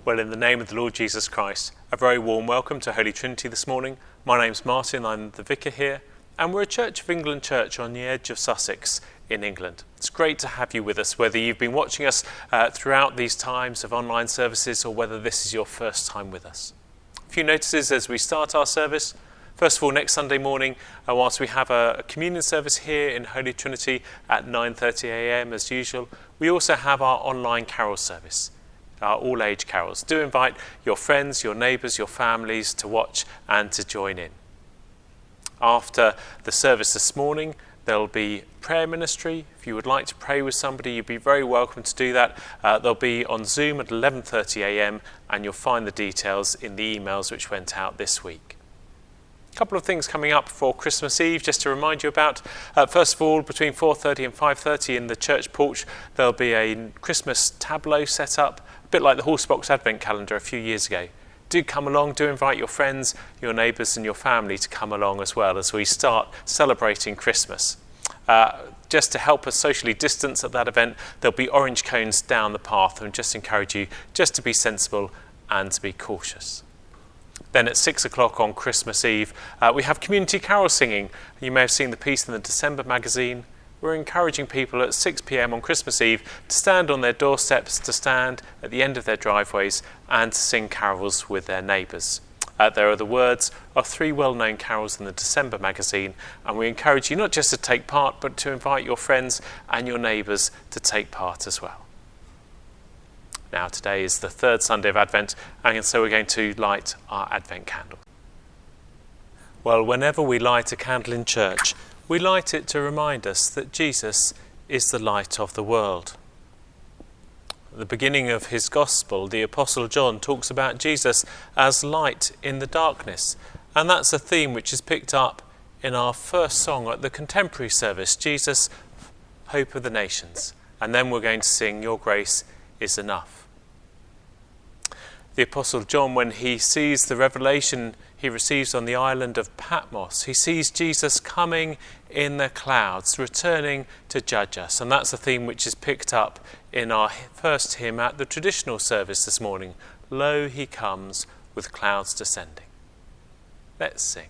Well, in the name of the Lord Jesus Christ, a very warm welcome to Holy Trinity this morning. My name's Martin, I'm the vicar here, and we're a Church of England church on the edge of Sussex in England. It's great to have you with us, whether you've been watching us throughout these times of online services or whether this is your first time with us. A few notices as we start our service. First of all, next Sunday morning, whilst we have a communion service here in Holy Trinity at 9:30 a.m. as usual, we also have our online carol service. Our all-age carols. Do invite your friends, your neighbours, your families to watch and to join in. After the service this morning, there'll be prayer ministry. If you would like to pray with somebody, you'd be very welcome to do that. They'll be on Zoom at 11:30 a.m. and you'll find the details in the emails which went out this week. A couple of things coming up for Christmas Eve, just to remind you about. First of all, between 4:30 and 5:30 in the church porch, there'll be a Christmas tableau set up, a bit like the Horsebox Advent calendar a few years ago. Do come along, do invite your friends, your neighbours and your family to come along as well as we start celebrating Christmas. Just to help us socially distance at that event, there'll be orange cones down the path, and just encourage you just to be sensible and to be cautious. Then at 6 o'clock on Christmas Eve, we have community carol singing. You may have seen the piece in the December magazine. We're encouraging people at 6 p.m. on Christmas Eve to stand on their doorsteps, to stand at the end of their driveways and to sing carols with their neighbours. There are the words of 3 well-known carols in the December magazine, and we encourage you not just to take part, but to invite your friends and your neighbours to take part as well. Now, today is the third Sunday of Advent, and so we're going to light our Advent candle. Well, whenever we light a candle in church, we light it to remind us that Jesus is the light of the world. At the beginning of his Gospel, the Apostle John talks about Jesus as light in the darkness, and that's a theme which is picked up in our first song at the contemporary service, Jesus, Hope of the Nations. And then we're going to sing, Your Grace is Enough. The Apostle John, when he sees the revelation he receives on the island of Patmos, he sees Jesus coming in the clouds, returning to judge us. And that's a theme which is picked up in our first hymn at the traditional service this morning. Lo, he comes with clouds descending. Let's sing.